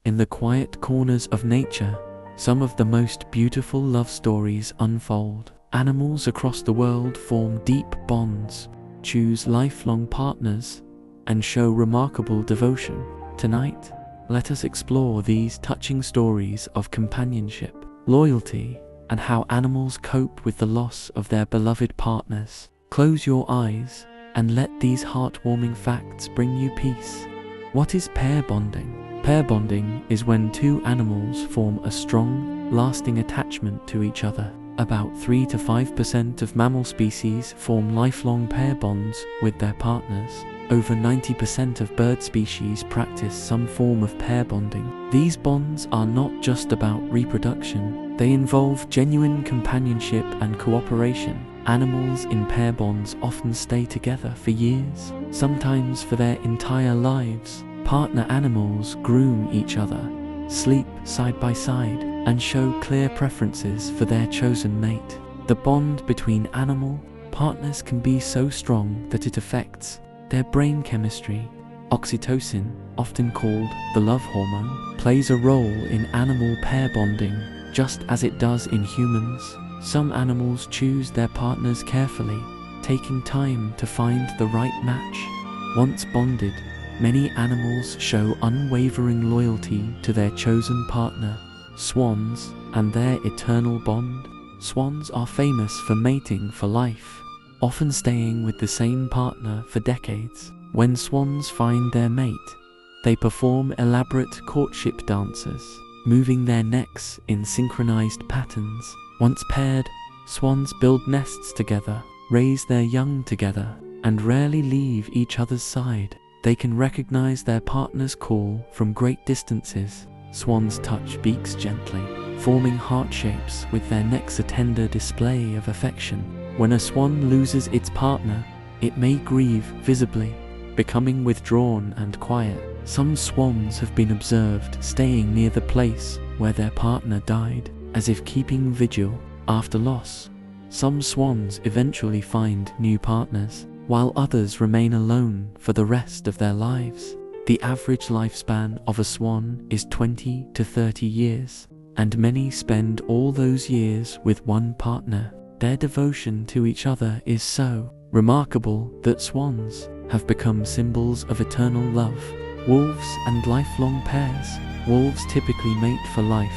In the quiet corners of nature, some of the most beautiful love stories unfold. Animals across the world form deep bonds, choose lifelong partners, and show remarkable devotion. Tonight, let us explore these touching stories of companionship, loyalty, and how animals cope with the loss of their beloved partners. Close your eyes and let these heartwarming facts bring you peace. What is pair bonding? Pair bonding is when two animals form a strong, lasting attachment to each other. About 3 to 5% of mammal species form lifelong pair bonds with their partners. Over 90% of bird species practice some form of pair bonding. These bonds are not just about reproduction, they involve genuine companionship and cooperation. Animals in pair bonds often stay together for years, sometimes for their entire lives. Partner animals groom each other, sleep side by side, and show clear preferences for their chosen mate. The bond between animal partners can be so strong that it affects their brain chemistry. Oxytocin, often called the love hormone, plays a role in animal pair bonding, just as it does in humans. Some animals choose their partners carefully, taking time to find the right match. Once bonded, many animals show unwavering loyalty to their chosen partner. Swans and their eternal bond. Swans are famous for mating for life, often staying with the same partner for decades. When swans find their mate, they perform elaborate courtship dances, moving their necks in synchronized patterns. Once paired, swans build nests together, raise their young together, and rarely leave each other's side. They can recognize their partner's call from great distances. Swans touch beaks gently, forming heart shapes with their necks, a tender display of affection. When a swan loses its partner, it may grieve visibly, becoming withdrawn and quiet. Some swans have been observed staying near the place where their partner died, as if keeping vigil after loss. Some swans eventually find new partners, while others remain alone for the rest of their lives. The average lifespan of a swan is 20 to 30 years, and many spend all those years with one partner. Their devotion to each other is so remarkable that swans have become symbols of eternal love. Wolves and lifelong pairs. Wolves typically mate for life,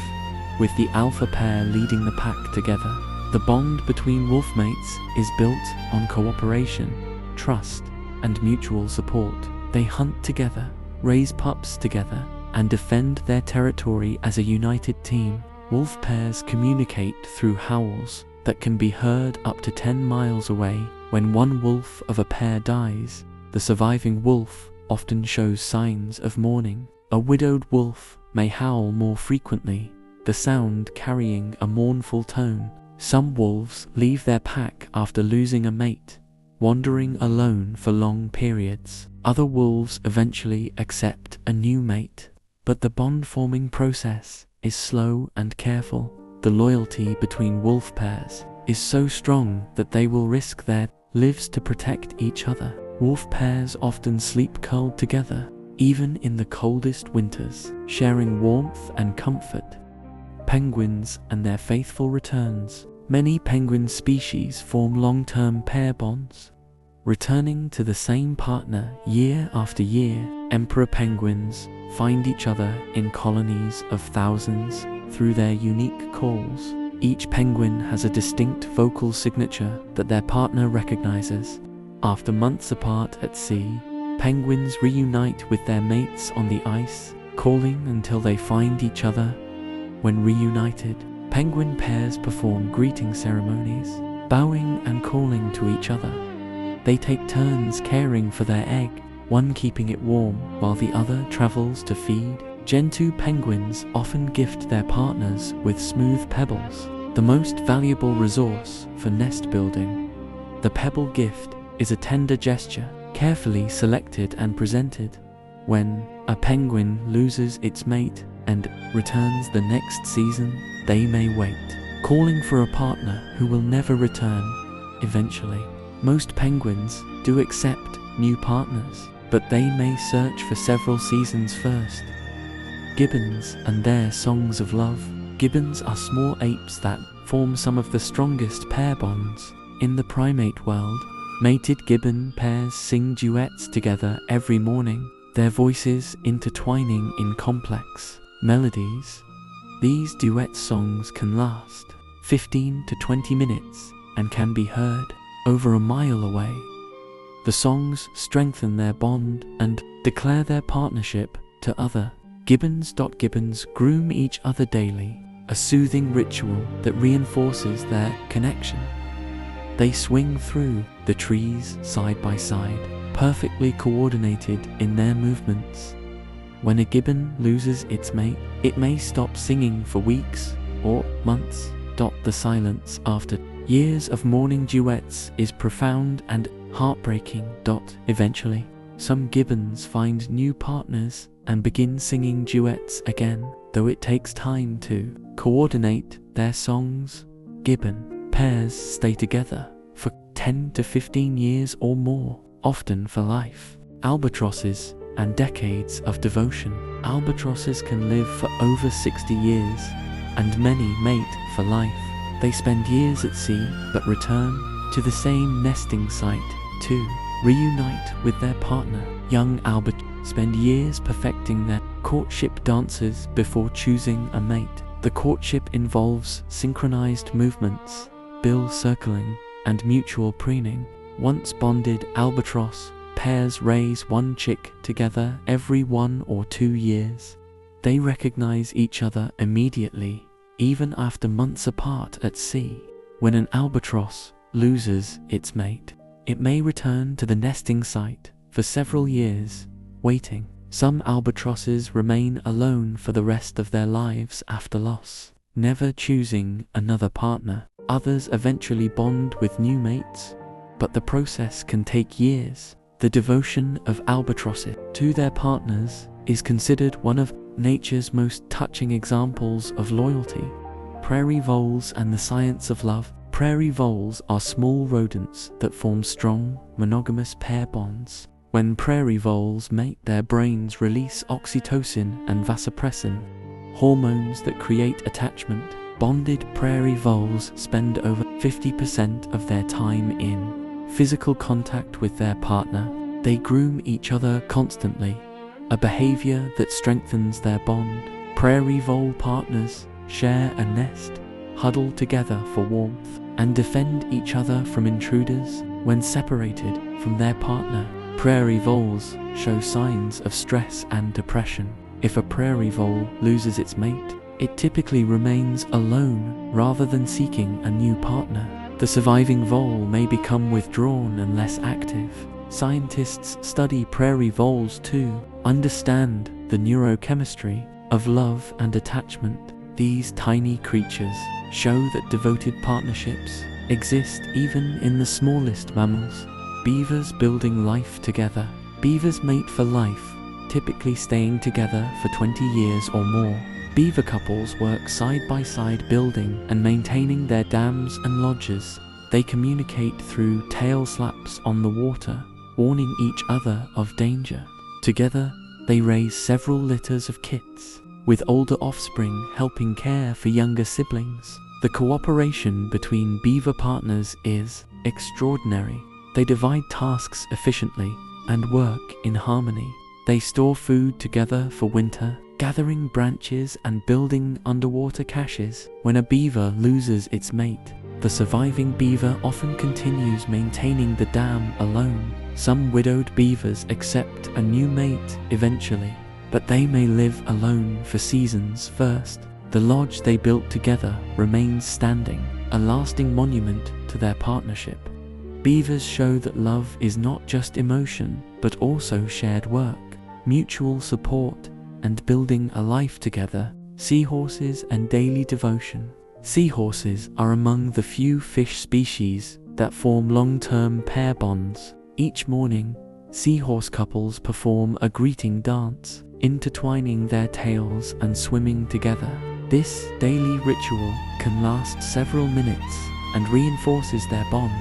with the alpha pair leading the pack together. The bond between wolf mates is built on cooperation, trust, and mutual support. They hunt together, raise pups together, and defend their territory as a united team. Wolf pairs communicate through howls that can be heard up to 10 miles away. When one wolf of a pair dies, the surviving wolf often shows signs of mourning. A widowed wolf may howl more frequently, the sound carrying a mournful tone. Some wolves leave their pack after losing a mate, wandering alone for long periods. Other wolves eventually accept a new mate, but the bond-forming process is slow and careful. The loyalty between wolf pairs is so strong that they will risk their lives to protect each other. Wolf pairs often sleep curled together, even in the coldest winters, sharing warmth and comfort. Penguins and their faithful returns. Many penguin species form long-term pair bonds, returning to the same partner year after year. Emperor penguins find each other in colonies of thousands through their unique calls. Each penguin has a distinct vocal signature that their partner recognizes. After months apart at sea, penguins reunite with their mates on the ice, calling until they find each other. When reunited, penguin pairs perform greeting ceremonies, bowing and calling to each other. They take turns caring for their egg, one keeping it warm while the other travels to feed. Gentoo penguins often gift their partners with smooth pebbles, the most valuable resource for nest building. The pebble gift is a tender gesture, carefully selected and presented. When a penguin loses its mate and returns the next season, they may wait, calling for a partner who will never return. Eventually, most penguins do accept new partners, but they may search for several seasons first. Gibbons and their songs of love. Gibbons are small apes that form some of the strongest pair bonds in the primate world. Mated gibbon pairs sing duets together every morning, their voices intertwining in complex melodies. These duet songs can last 15 to 20 minutes and can be heard over a mile away. The songs strengthen their bond and declare their partnership to other gibbons. Gibbons groom each other daily, a soothing ritual that reinforces their connection. They swing through the trees side by side, perfectly coordinated in their movements. When a gibbon loses its mate, it may stop singing for weeks or months. The silence after years of mourning duets is profound and heartbreaking. Eventually, some gibbons find new partners and begin singing duets again, though it takes time to coordinate their songs. Gibbon pairs stay together for 10 to 15 years or more, often for life. Albatrosses and decades of devotion. Albatrosses can live for over 60 years, and many mate for life. They spend years at sea, but return to the same nesting site to reunite with their partner. Young albatross spend years perfecting their courtship dances before choosing a mate. The courtship involves synchronized movements, bill circling, and mutual preening. Once bonded albatross pairs raise one chick together every 1 or 2 years. They recognize each other immediately, even after months apart at sea. When an albatross loses its mate, it may return to the nesting site for several years, waiting. Some albatrosses remain alone for the rest of their lives after loss, never choosing another partner. Others eventually bond with new mates, but the process can take years. The devotion of albatrosses to their partners is considered one of nature's most touching examples of loyalty. Prairie voles and the science of love. Prairie voles are small rodents that form strong, monogamous pair bonds. When prairie voles mate, their brains release oxytocin and vasopressin, hormones that create attachment. Bonded prairie voles spend over 50% of their time in physical contact with their partner. They groom each other constantly, a behavior that strengthens their bond. Prairie vole partners share a nest, huddle together for warmth, and defend each other from intruders. When separated from their partner, prairie voles show signs of stress and depression. If a prairie vole loses its mate, it typically remains alone rather than seeking a new partner. The surviving vole may become withdrawn and less active. Scientists study prairie voles to understand the neurochemistry of love and attachment. These tiny creatures show that devoted partnerships exist even in the smallest mammals. Beavers building life together. Beavers mate for life, typically staying together for 20 years or more. Beaver couples work side by side building and maintaining their dams and lodges. They communicate through tail slaps on the water, warning each other of danger. Together, they raise several litters of kits, with older offspring helping care for younger siblings. The cooperation between beaver partners is extraordinary. They divide tasks efficiently and work in harmony. They store food together for winter, gathering branches and building underwater caches. When a beaver loses its mate, the surviving beaver often continues maintaining the dam alone. Some widowed beavers accept a new mate eventually, but they may live alone for seasons first. The lodge they built together remains standing, a lasting monument to their partnership. Beavers show that love is not just emotion, but also shared work, mutual support, and building a life together. Seahorses and daily devotion. Seahorses are among the few fish species that form long-term pair bonds. Each morning, seahorse couples perform a greeting dance, intertwining their tails and swimming together. This daily ritual can last several minutes and reinforces their bond.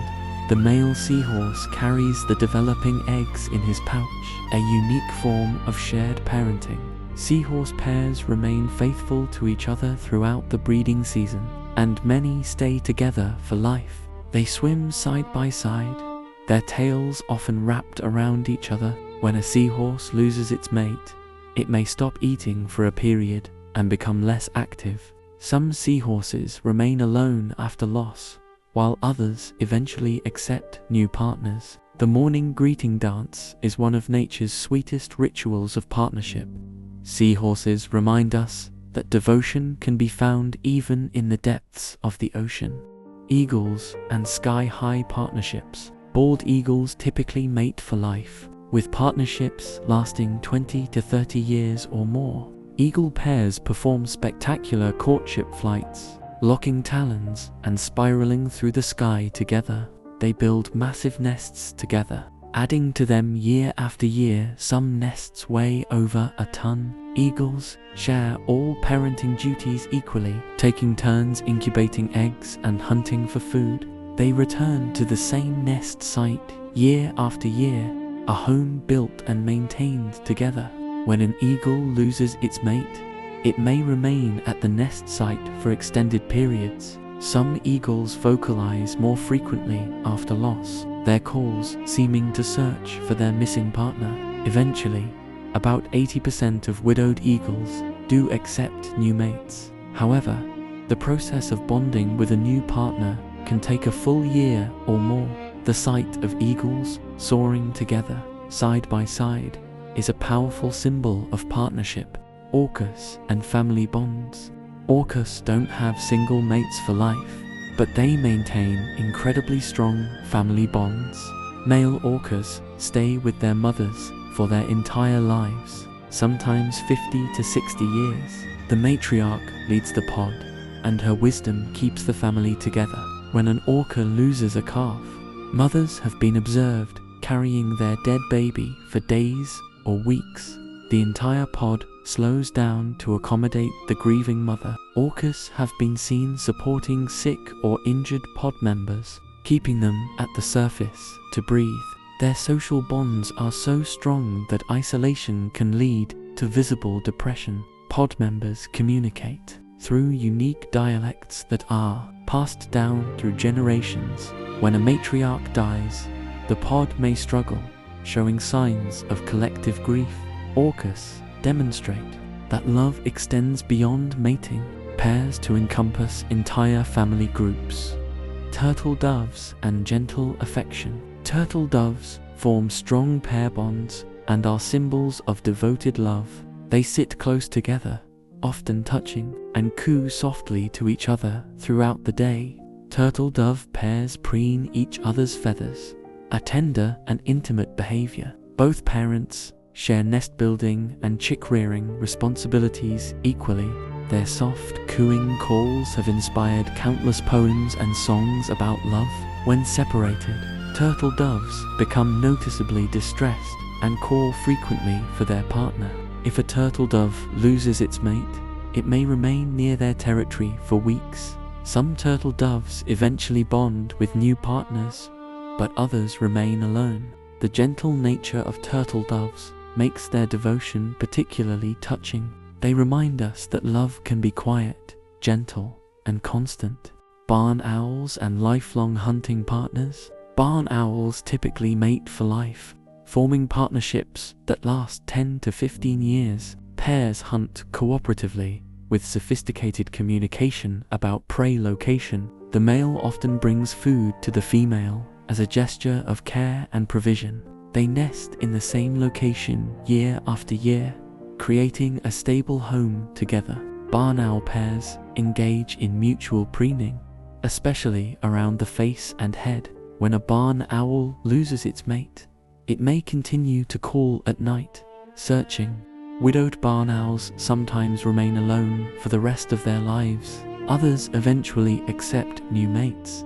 The male seahorse carries the developing eggs in his pouch, a unique form of shared parenting. Seahorse pairs remain faithful to each other throughout the breeding season, and many stay together for life. They swim side by side, their tails often wrapped around each other. When a seahorse loses its mate, it may stop eating for a period and become less active. Some seahorses remain alone after loss, while others eventually accept new partners. The morning greeting dance is one of nature's sweetest rituals of partnership. Seahorses remind us that devotion can be found even in the depths of the ocean. Eagles and sky-high partnerships. Bald eagles typically mate for life, with partnerships lasting 20 to 30 years or more. Eagle pairs perform spectacular courtship flights, locking talons and spiraling through the sky together. They build massive nests together, adding to them year after year. Some nests weigh over a ton. Eagles share all parenting duties equally, taking turns incubating eggs and hunting for food. They return to the same nest site year after year, a home built and maintained together. When an eagle loses its mate, it may remain at the nest site for extended periods. Some eagles vocalize more frequently after loss, their calls seeming to search for their missing partner. Eventually, about 80% of widowed eagles do accept new mates. However, the process of bonding with a new partner can take a full year or more. The sight of eagles soaring together, side by side, is a powerful symbol of partnership, orcas, and family bonds. Orcas don't have single mates for life, but they maintain incredibly strong family bonds. Male orcas stay with their mothers for their entire lives, sometimes 50 to 60 years. The matriarch leads the pod, and her wisdom keeps the family together. When an orca loses a calf, mothers have been observed carrying their dead baby for days or weeks. The entire pod slows down to accommodate the grieving mother. Orcas have been seen supporting sick or injured pod members, keeping them at the surface to breathe. Their social bonds are so strong that isolation can lead to visible depression. Pod members communicate through unique dialects that are passed down through generations. When a matriarch dies, the pod may struggle, showing signs of collective grief. Orcas demonstrate that love extends beyond mating pairs to encompass entire family groups. Turtle doves and gentle affection. Turtle doves form strong pair bonds and are symbols of devoted love. They sit close together, often touching, and coo softly to each other throughout the day. Turtle dove pairs preen each other's feathers, a tender and intimate behavior. Both parents share nest building and chick rearing responsibilities equally. Their soft cooing calls have inspired countless poems and songs about love. When separated, turtle doves become noticeably distressed and call frequently for their partner. If a turtle dove loses its mate, it may remain near their territory for weeks. Some turtle doves eventually bond with new partners, but others remain alone. The gentle nature of turtle doves makes their devotion particularly touching. They remind us that love can be quiet, gentle, and constant. Barn owls and lifelong hunting partners. Barn owls typically mate for life, forming partnerships that last 10 to 15 years. Pairs hunt cooperatively, with sophisticated communication about prey location. The male often brings food to the female as a gesture of care and provision. They nest in the same location year after year, creating a stable home together. Barn owl pairs engage in mutual preening, especially around the face and head. When a barn owl loses its mate, it may continue to call at night, searching. Widowed barn owls sometimes remain alone for the rest of their lives. Others eventually accept new mates,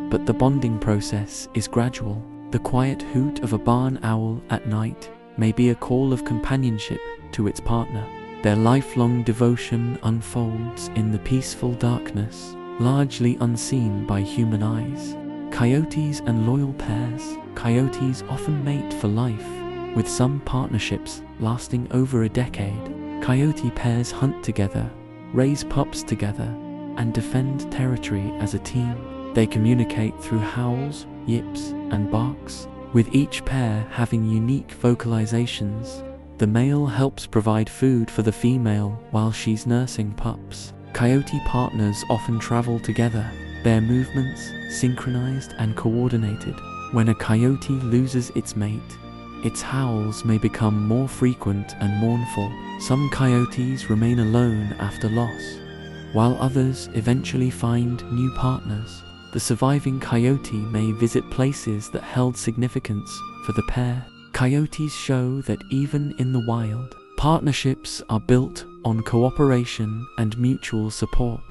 but the bonding process is gradual. The quiet hoot of a barn owl at night may be a call of companionship to its partner. Their lifelong devotion unfolds in the peaceful darkness, largely unseen by human eyes. Coyotes and loyal pairs. Coyotes often mate for life, with some partnerships lasting over a decade. Coyote pairs hunt together, raise pups together, and defend territory as a team. They communicate through howls, yips, and barks, with each pair having unique vocalizations. The male helps provide food for the female while she's nursing pups. Coyote partners often travel together, their movements synchronized and coordinated. When a coyote loses its mate, its howls may become more frequent and mournful. Some coyotes remain alone after loss, while others eventually find new partners. The surviving coyote may visit places that held significance for the pair. Coyotes show that even in the wild, partnerships are built on cooperation and mutual support.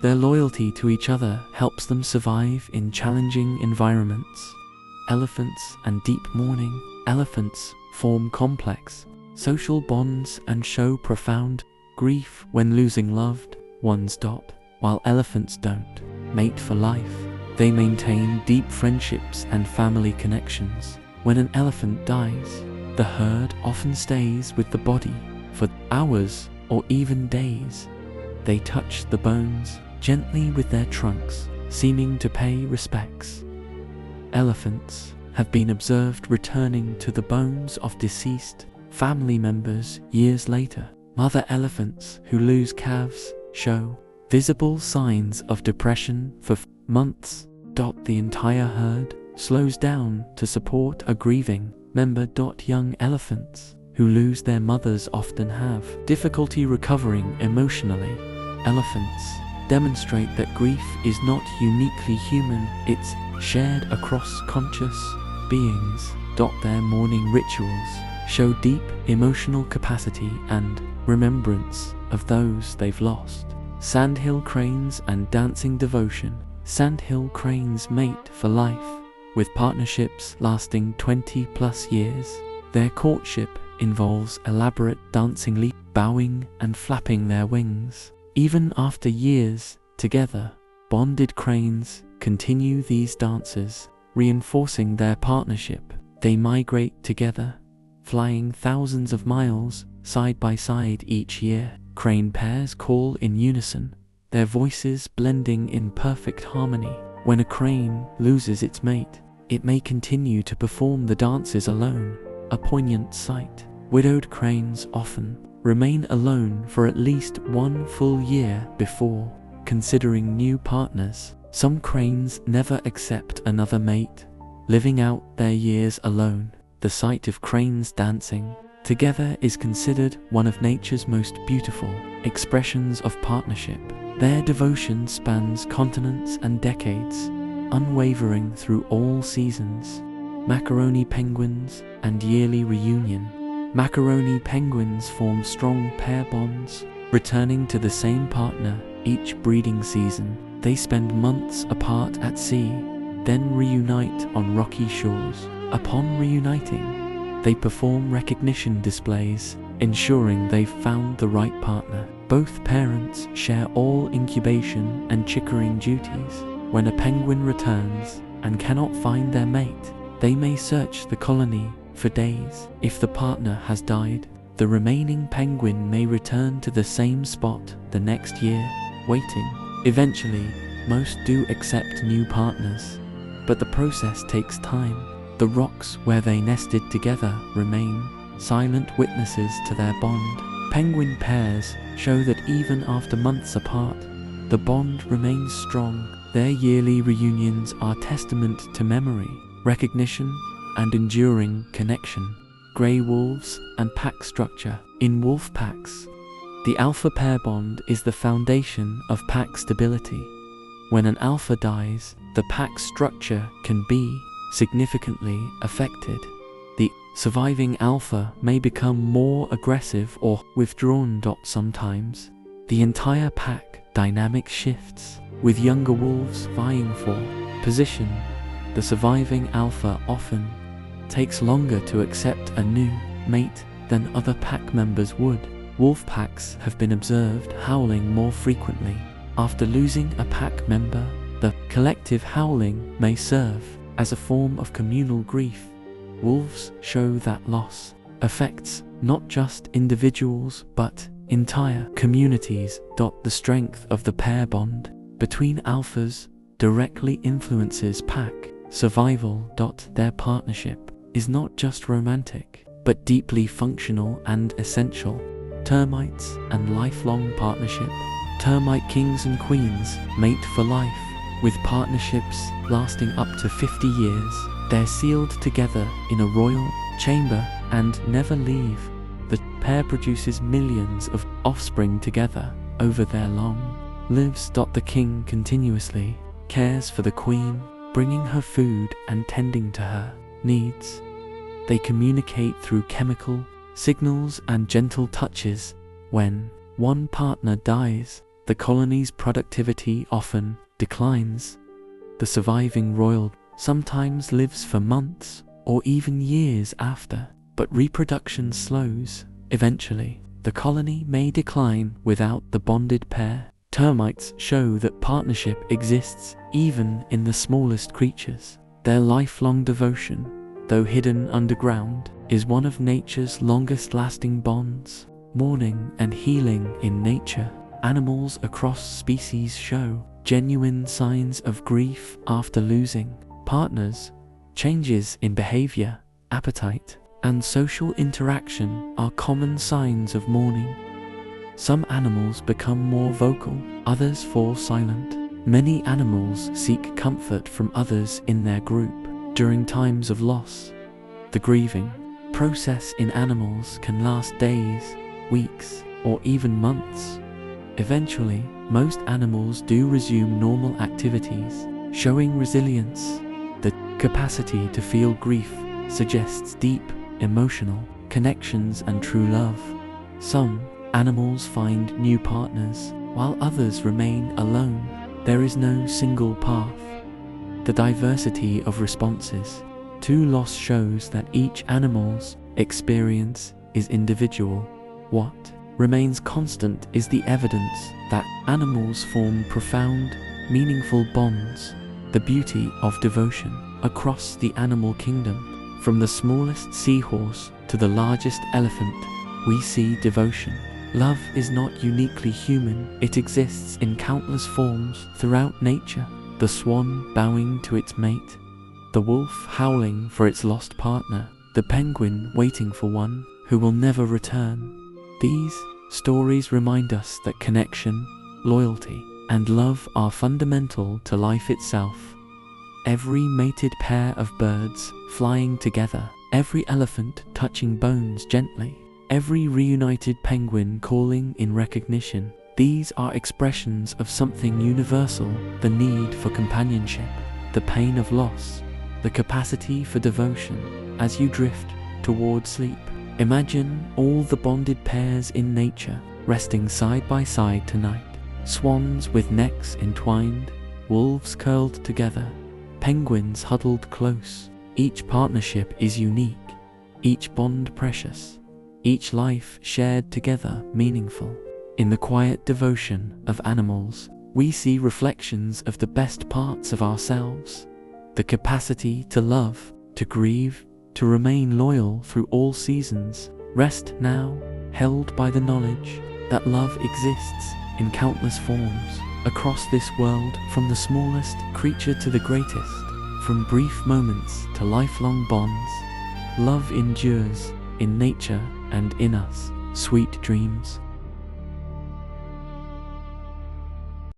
Their loyalty to each other helps them survive in challenging environments. Elephants and deep mourning. Elephants form complex social bonds and show profound grief when losing loved ones. While elephants don't mate for life, they maintain deep friendships and family connections. When an elephant dies, the herd often stays with the body for hours or even days. They touch the bones gently with their trunks, seeming to pay respects. Elephants have been observed returning to the bones of deceased family members years later. Mother elephants who lose calves show visible signs of depression for months. The entire herd slows down to support a grieving member. Young elephants who lose their mothers often have difficulty recovering emotionally. Elephants demonstrate that grief is not uniquely human, it's shared across conscious beings. Their mourning rituals show deep emotional capacity and remembrance of those they've lost. Sandhill cranes and dancing devotion. Sandhill cranes mate for life, with partnerships lasting 20+ years. Their courtship involves elaborate dancing leap, bowing and flapping their wings. Even after years together, bonded cranes continue these dances, reinforcing their partnership. They migrate together, flying thousands of miles side by side each year. Crane pairs call in unison, their voices blending in perfect harmony. When a crane loses its mate, it may continue to perform the dances alone, a poignant sight. Widowed cranes often remain alone for at least one full year before considering new partners. Some cranes never accept another mate, living out their years alone. The sight of cranes dancing together is considered one of nature's most beautiful expressions of partnership. Their devotion spans continents and decades, unwavering through all seasons. Macaroni penguins and yearly reunion. Macaroni penguins form strong pair bonds, returning to the same partner each breeding season. They spend months apart at sea, then reunite on rocky shores. Upon reuniting, they perform recognition displays, ensuring they've found the right partner. Both parents share all incubation and chickering duties. When a penguin returns and cannot find their mate, they may search the colony for days. If the partner has died, the remaining penguin may return to the same spot the next year, waiting. Eventually, most do accept new partners, but the process takes time. The rocks where they nested together remain silent witnesses to their bond. Penguin pairs show that even after months apart, the bond remains strong. Their yearly reunions are testament to memory, recognition, and enduring connection. Grey wolves and pack structure. In wolf packs, the alpha pair bond is the foundation of pack stability. When an alpha dies, the pack structure can be significantly affected. The surviving alpha may become more aggressive or withdrawn. Sometimes, the entire pack dynamic shifts, with younger wolves vying for position. The surviving alpha often takes longer to accept a new mate than other pack members would. Wolf packs have been observed howling more frequently after losing a pack member. The collective howling may serve as a form of communal grief. Wolves show that loss affects not just individuals but entire communities. The strength of the pair bond between alphas directly influences pack survival. Their partnership is not just romantic, but deeply functional and essential. Termites and lifelong partnership. Termite kings and queens mate for life, with partnerships lasting up to 50 years. They're sealed together in a royal chamber and never leave. The pair produces millions of offspring together over their long lives. The king continuously cares for the queen, bringing her food and tending to her needs. They communicate through chemical signals and gentle touches. When one partner dies, the colony's productivity often declines. The surviving royal sometimes lives for months or even years after, but reproduction slows. Eventually, the colony may decline without the bonded pair. Termites show that partnership exists even in the smallest creatures. Their lifelong devotion, though hidden underground, is one of nature's longest-lasting bonds. Mourning and healing in nature. Animals across species show genuine signs of grief after losing partners. Changes in behavior, appetite, and social interaction are common signs of mourning. Some animals become more vocal, others fall silent. Many animals seek comfort from others in their group during times of loss. The grieving process in animals can last days, weeks, or even months. Eventually, most animals do resume normal activities, showing resilience. The capacity to feel grief suggests deep emotional connections and true love. Some animals find new partners, while others remain alone. There is no single path. The diversity of responses to loss shows that each animal's experience is individual. What remains constant is the evidence that animals form profound, meaningful bonds. The beauty of devotion across the animal kingdom. From the smallest seahorse to the largest elephant, we see devotion. Love is not uniquely human, it exists in countless forms throughout nature. The swan bowing to its mate, the wolf howling for its lost partner, the penguin waiting for one who will never return. These stories remind us that connection, loyalty, and love are fundamental to life itself. Every mated pair of birds flying together, every elephant touching bones gently, every reunited penguin calling in recognition. These are expressions of something universal: the need for companionship, the pain of loss, the capacity for devotion. As you drift toward sleep, imagine all the bonded pairs in nature resting side by side tonight. Swans with necks entwined, wolves curled together, penguins huddled close. Each partnership is unique, each bond precious, each life shared together meaningful. In the quiet devotion of animals, we see reflections of the best parts of ourselves. The capacity to love, to grieve, to remain loyal through all seasons. Rest now, held by the knowledge that love exists in countless forms across this world, from the smallest creature to the greatest, from brief moments to lifelong bonds. Love endures in nature and in us. Sweet dreams.